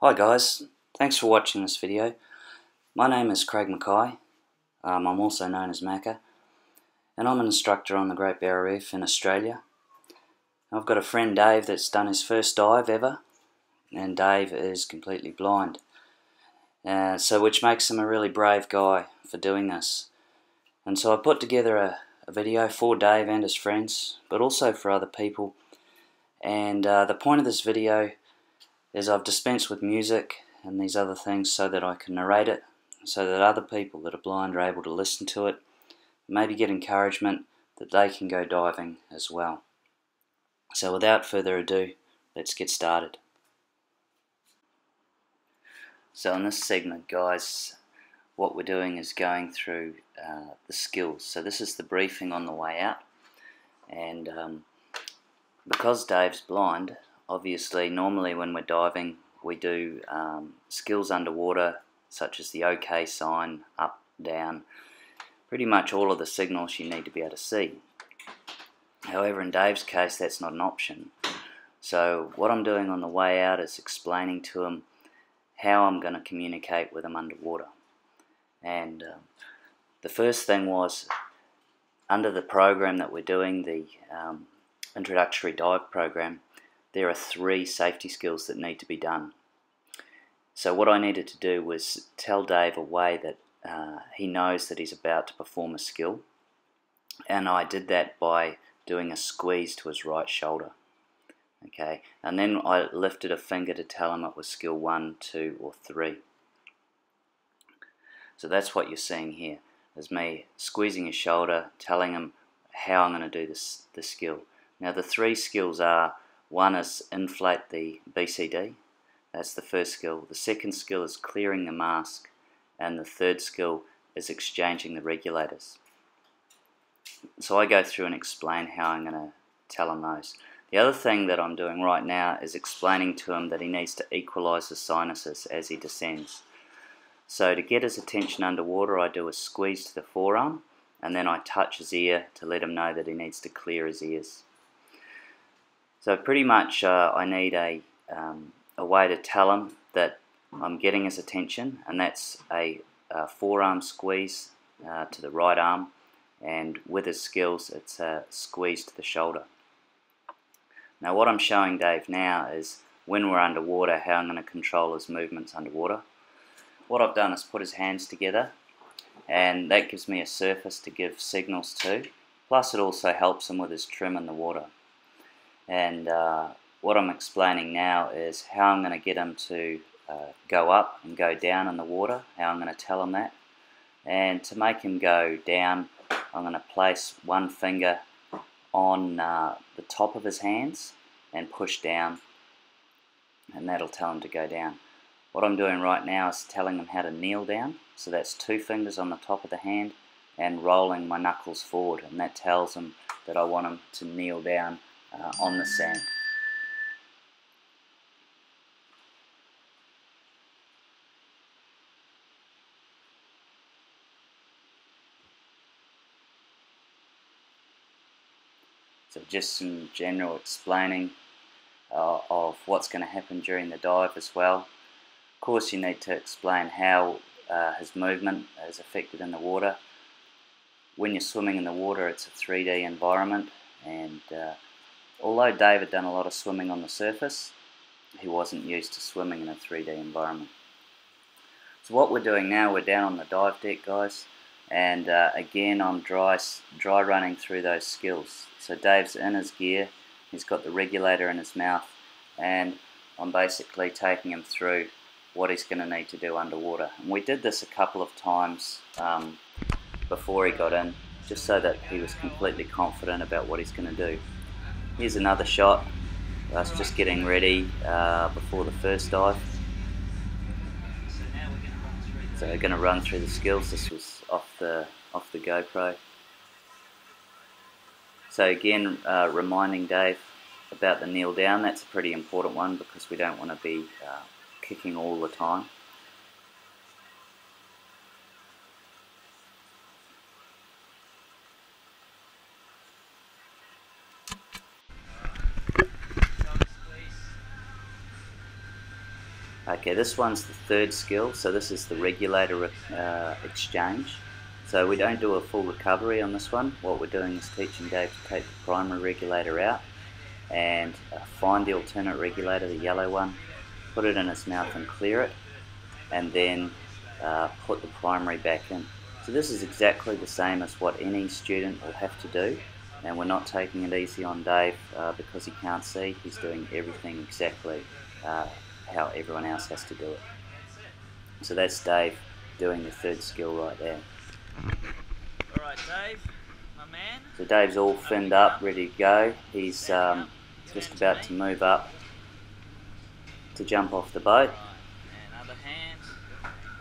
Hi guys, thanks for watching this video. My name is Craig Mackay. I'm also known as Macca, and I'm an instructor on the Great Barrier Reef in Australia. I've got a friend Dave that's done his first dive ever, and Dave is completely blind, which makes him a really brave guy for doing this. And so I put together a video for Dave and his friends, but also for other people. And the point of this video is I've dispensed with music and these other things so that I can narrate it, so that other people that are blind are able to listen to it, maybe get encouragement that they can go diving as well. So without further ado, let's get started. So in this segment, guys, what we're doing is going through the skills. So this is the briefing on the way out, and because Dave's blind, obviously, normally when we're diving, we do skills underwater, such as the OK sign, up, down, pretty much all of the signals you need to be able to see. However, in Dave's case, that's not an option. So what I'm doing on the way out is explaining to him how I'm going to communicate with him underwater. And the first thing was, under the program that we're doing, the introductory dive program, there are 3 safety skills that need to be done. So what I needed to do was tell Dave a way that he knows that he's about to perform a skill, and I did that by doing a squeeze to his right shoulder. Okay, and then I lifted a finger to tell him it was skill 1, 2 or 3. So that's what you're seeing here, is me squeezing his shoulder, telling him how I'm going to do this skill. Now the 3 skills are: one is inflate the BCD, that's the first skill. The second skill is clearing the mask, and the third skill is exchanging the regulators. So I go through and explain how I'm going to tell him those. The other thing that I'm doing right now is explaining to him that he needs to equalize his sinuses as he descends. So to get his attention underwater, I do a squeeze to the forearm, and then I touch his ear to let him know that he needs to clear his ears. So pretty much I need a way to tell him that I'm getting his attention, and that's a forearm squeeze to the right arm, and with his skills it's a squeeze to the shoulder. Now what I'm showing Dave now is when we're underwater, how I'm going to control his movements underwater. What I've done is put his hands together, and that gives me a surface to give signals to, plus it also helps him with his trim in the water. And what I'm explaining now is how I'm going to get him to go up and go down in the water, how I'm going to tell him that. And to make him go down, I'm going to place one finger on the top of his hands and push down, and that'll tell him to go down. What I'm doing right now is telling him how to kneel down, so that's 2 fingers on the top of the hand and rolling my knuckles forward, and that tells him that I want him to kneel down on the sand. So just some general explaining of what's going to happen during the dive as well. Of course, you need to explain how his movement is affected in the water. When you're swimming in the water, it's a 3D environment, and although Dave had done a lot of swimming on the surface, he wasn't used to swimming in a 3D environment. So what we're doing now, we're down on the dive deck, guys, and again I'm dry running through those skills. So Dave's in his gear, he's got the regulator in his mouth, and I'm basically taking him through what he's going to need to do underwater. And we did this a couple of times before he got in, just so that he was completely confident about what he's going to do. Here's another shot. I was just getting ready before the first dive. So we're going to run through the skills. This was off the GoPro. So again, reminding Dave about the kneel down. That's a pretty important one because we don't want to be kicking all the time. Okay, this one's the third skill, so this is the regulator exchange. So we don't do a full recovery on this one. What we're doing is teaching Dave to take the primary regulator out and find the alternate regulator, the yellow one, put it in his mouth and clear it, and then put the primary back in. So this is exactly the same as what any student will have to do, and we're not taking it easy on Dave because he can't see. He's doing everything exactly how everyone else has to do it. So that's Dave doing the third skill right there. Alright Dave, my man. So Dave's all finned up, ready to go. He's just about to move up to jump off the boat. And other hand.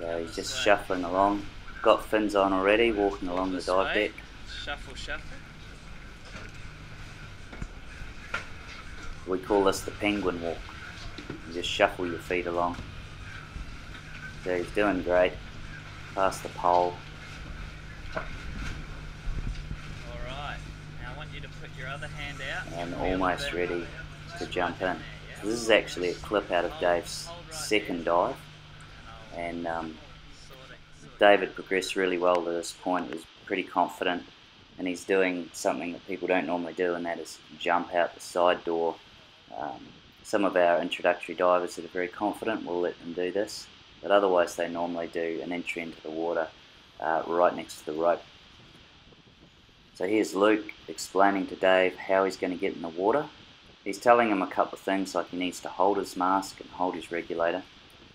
Yeah, he's just shuffling along. Got fins on already, walking along the dive deck. Shuffle, shuffle. We call this the penguin walk. You just shuffle your feet along. So he's doing great. Past the pole. Alright, now I want you to put your other hand out. And almost ready to jump in. So this is actually a clip out of Dave's second dive. And David progressed really well to this point. He was pretty confident. And he's doing something that people don't normally do, and that is jump out the side door. Some of our introductory divers that are very confident will let them do this, but otherwise they normally do an entry into the water right next to the rope. So here's Luke explaining to Dave how he's going to get in the water. He's telling him a couple of things, like he needs to hold his mask and hold his regulator,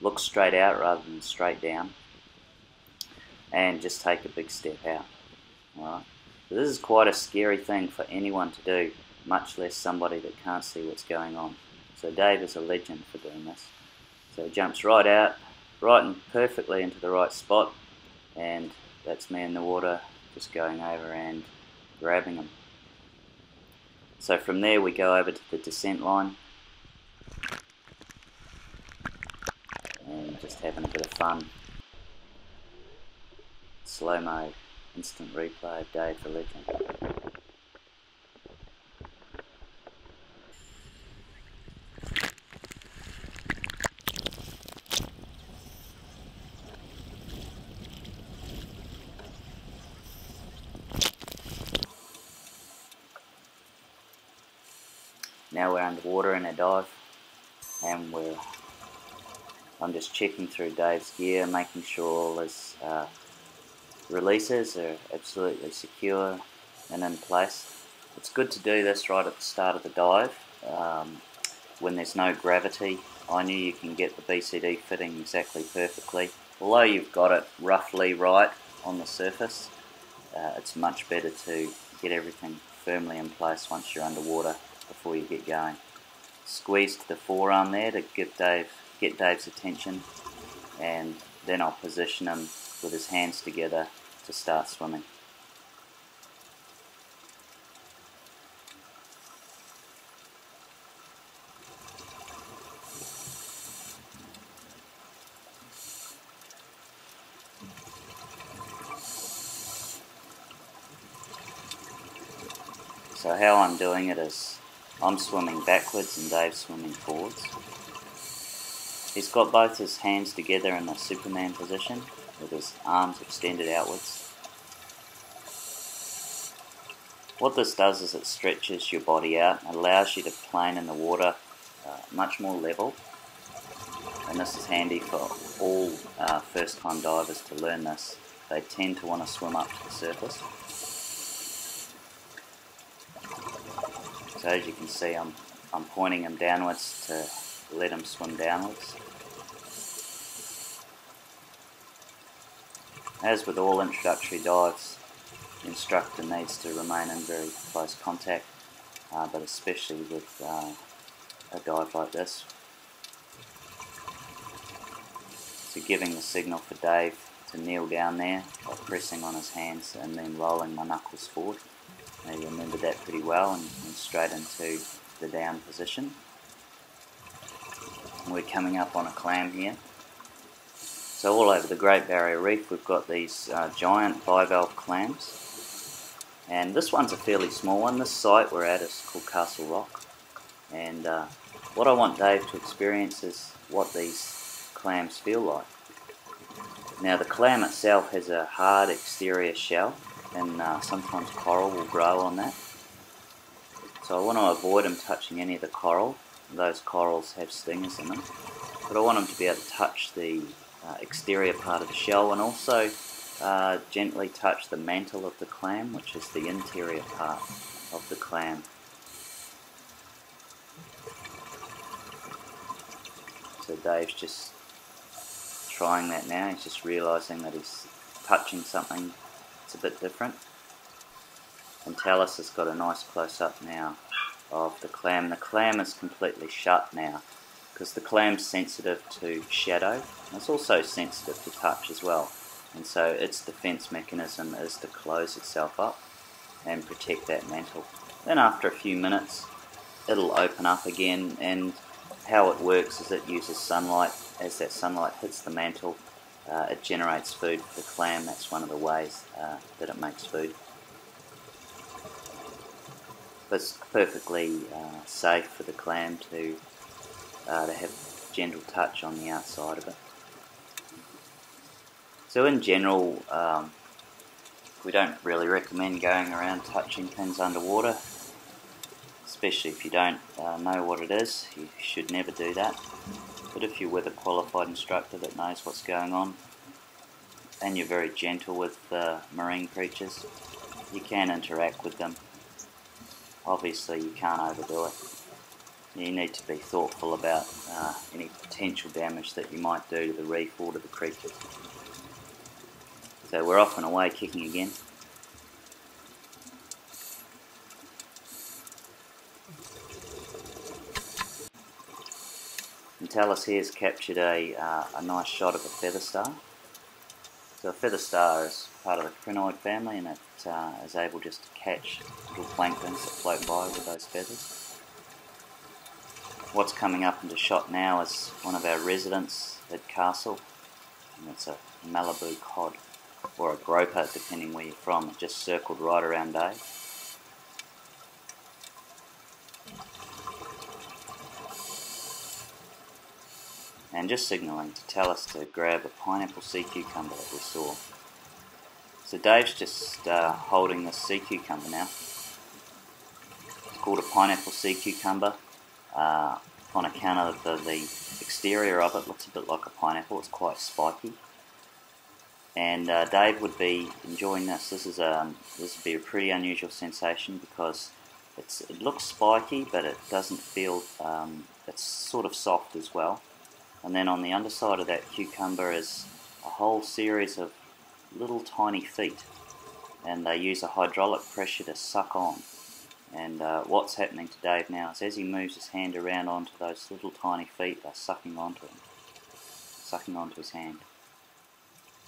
look straight out rather than straight down, and just take a big step out. Alright. So this is quite a scary thing for anyone to do, much less somebody that can't see what's going on. So Dave is a legend for doing this. So he jumps right out, right and perfectly into the right spot, and that's me in the water just going over and grabbing him. So from there we go over to the descent line and just having a bit of fun. Slow-mo, instant replay of Dave the legend. Now we're underwater in a dive, and I'm just checking through Dave's gear, making sure all his releases are absolutely secure and in place. It's good to do this right at the start of the dive when there's no gravity. I knew you can get the BCD fitting exactly perfectly. Although you've got it roughly right on the surface, it's much better to get everything firmly in place once you're underwater before you get going. Squeeze to the forearm there to get Dave's attention, and then I'll position him with his hands together to start swimming. So how I'm doing it is I'm swimming backwards and Dave's swimming forwards. He's got both his hands together in the Superman position with his arms extended outwards. What this does is it stretches your body out and allows you to plane in the water much more level, and this is handy for all first time divers to learn this. They tend to want to swim up to the surface. So as you can see, I'm pointing him downwards to let him swim downwards. As with all introductory dives, the instructor needs to remain in very close contact, but especially with a dive like this. So giving the signal for Dave to kneel down there by pressing on his hands and then rolling my knuckles forward. Now you remember that pretty well, and straight into the down position. And we're coming up on a clam here. So all over the Great Barrier Reef we've got these giant bivalve clams, and this one's a fairly small one. This site we're at is called Castle Rock, and what I want Dave to experience is what these clams feel like. Now the clam itself has a hard exterior shell, and sometimes coral will grow on that. So I want to avoid them touching any of the coral. Those corals have stingers in them. But I want them to be able to touch the exterior part of the shell, and also gently touch the mantle of the clam, which is the interior part of the clam. So Dave's just trying that now. He's just realising that he's touching something that's a bit different. And Tallis has got a nice close-up now of the clam. The clam is completely shut now because the clam's sensitive to shadow. And it's also sensitive to touch as well. And so its defence mechanism is to close itself up and protect that mantle. Then after a few minutes it'll open up again, and how it works is it uses sunlight. As that sunlight hits the mantle, it generates food for the clam. That's one of the ways that it makes food. But it's perfectly safe for the clam to have gentle touch on the outside of it. So in general, we don't really recommend going around touching things underwater, especially if you don't know what it is. You should never do that. But if you're with a qualified instructor that knows what's going on, and you're very gentle with marine creatures, you can interact with them. Obviously you can't overdo it. You need to be thoughtful about any potential damage that you might do to the reef or to the creatures. So we're off and away kicking again. And Tallis here has captured a nice shot of a feather star. So a feather star is part of the crinoid family, and it is able just to catch little planktons that float by with those feathers. What's coming up into shot now is one of our residents at Castle, and it's a Malibu cod, or a groper depending where you're from. It just circled right around Dave. And just signalling to tell us to grab a pineapple sea cucumber that we saw. So Dave's just holding this sea cucumber now. It's called a pineapple sea cucumber on account of the exterior of it. Looks a bit like a pineapple. It's quite spiky. And Dave would be enjoying this. This would be a pretty unusual sensation because it looks spiky, but it doesn't feel. It's sort of soft as well. And then on the underside of that cucumber is a whole series of little tiny feet, and they use a hydraulic pressure to suck on. And what's happening to Dave now is as he moves his hand around onto those little tiny feet, they're sucking onto him, sucking onto his hand.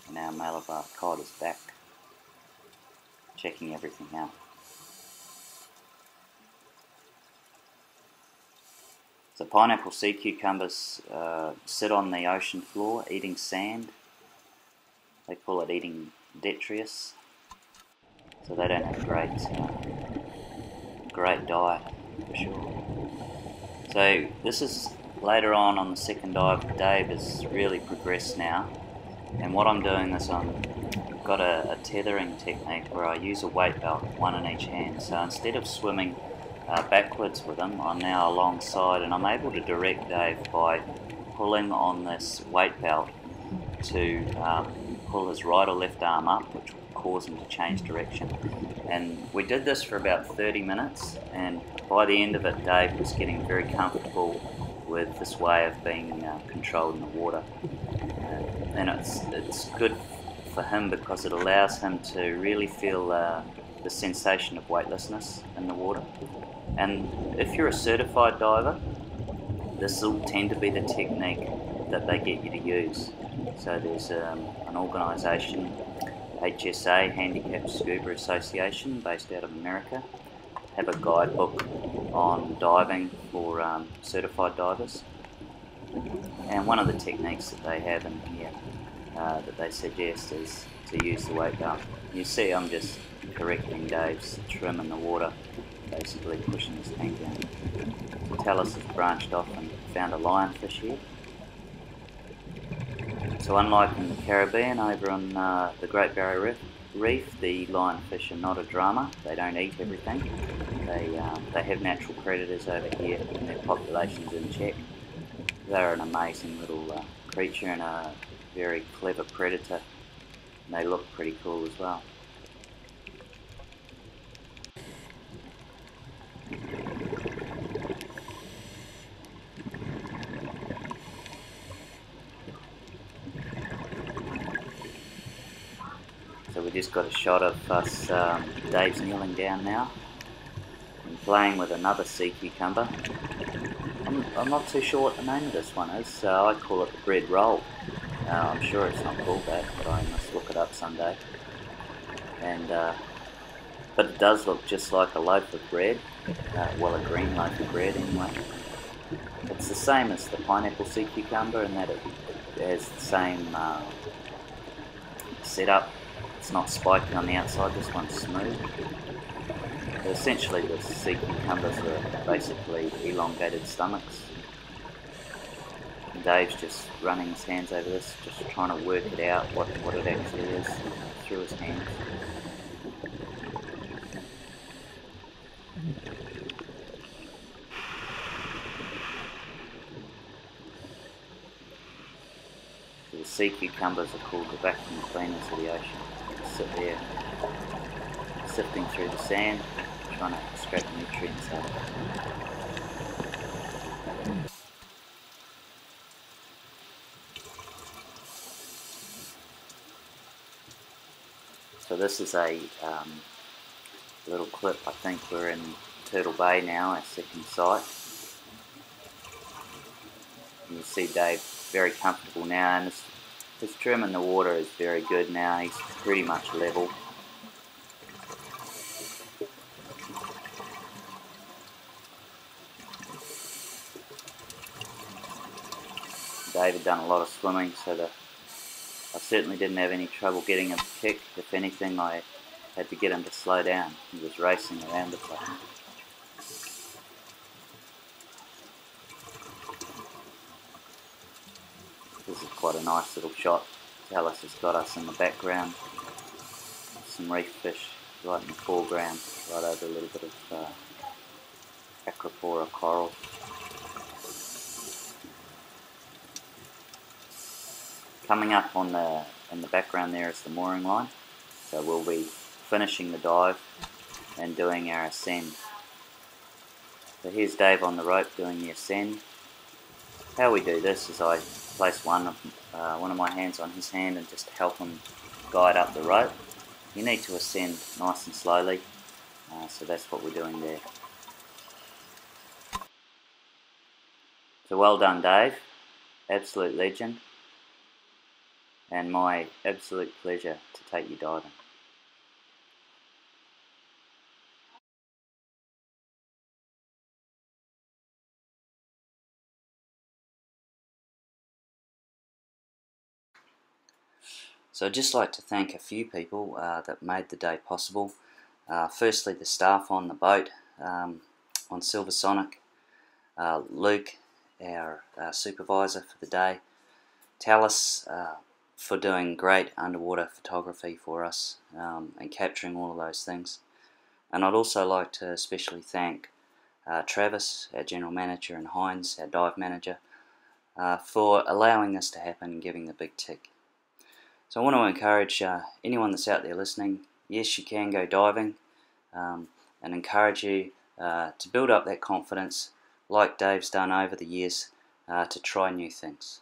And our Malabar cod is back, checking everything out. So pineapple sea cucumbers sit on the ocean floor eating sand. They call it eating detritus. So they don't have great diet for sure. So this is later on the second dive. Dave has really progressed now, and what I'm doing is I've got a tethering technique where I use a weight belt, one in each hand. So instead of swimming backwards with him, I'm now alongside, and I'm able to direct Dave by pulling on this weight belt to pull his right or left arm up, which will cause him to change direction. And we did this for about 30 minutes, and by the end of it Dave was getting very comfortable with this way of being controlled in the water. And it's good for him because it allows him to really feel the sensation of weightlessness in the water. And if you're a certified diver, this will tend to be the technique that they get you to use. So there's an organisation, HSA, Handicapped Scuba Association, based out of America, have a guidebook on diving for certified divers. And one of the techniques that they have in here that they suggest is to use the weight belt. You see I'm just correcting Dave's trim in the water, basically pushing his tank down. Tallis has branched off and found a lionfish here. So unlike in the Caribbean, over on the Great Barrier Reef, the lionfish are not a drama. They don't eat everything. They have natural predators over here and their population's in check. They're an amazing little creature and a very clever predator. And they look pretty cool as well. So we just got a shot of us, Dave's kneeling down now and playing with another sea cucumber. I'm not too sure what the name of this one is, so I call it the bread roll. I'm sure it's not called that, but I must look it up someday. And but it does look just like a loaf of bread, well, a green loaf of bread anyway. It's the same as the pineapple sea cucumber in that it has the same setup. It's not spiky on the outside, this one's smooth. But essentially the sea cucumbers are basically elongated stomachs. And Dave's just running his hands over this, just trying to work it out, what it actually is, through his hands. So the sea cucumbers are called the vacuum cleaners of the ocean. They sit there sifting through the sand, trying to extract nutrients out of it. So this is a little clip. I think we're in Turtle Bay now, our second site. You can see Dave very comfortable now, and his trim in the water is very good now. He's pretty much level. Dave had done a lot of swimming, so I certainly didn't have any trouble getting him to kick. If anything, I had to get him to slow down. He was racing around the place. This is quite a nice little shot. Talus has got us in the background. Some reef fish right in the foreground, right over a little bit of acropora coral. Coming up in the background there is the mooring line. So we'll be finishing the dive and doing our ascend. So here's Dave on the rope doing the ascend. How we do this is I place one of my hands on his hand and just help him guide up the rope. You need to ascend nice and slowly, so that's what we're doing there. So well done, Dave, absolute legend, and my absolute pleasure to take you diving. So I'd just like to thank a few people that made the day possible. Firstly, the staff on the boat, on Silver Sonic, Luke, our supervisor for the day, Talus for doing great underwater photography for us and capturing all of those things. And I'd also like to especially thank Travis, our general manager, and Hines, our dive manager, for allowing this to happen and giving the big tick. So I want to encourage anyone that's out there listening, yes, you can go diving, and encourage you to build up that confidence like Dave's done over the years to try new things.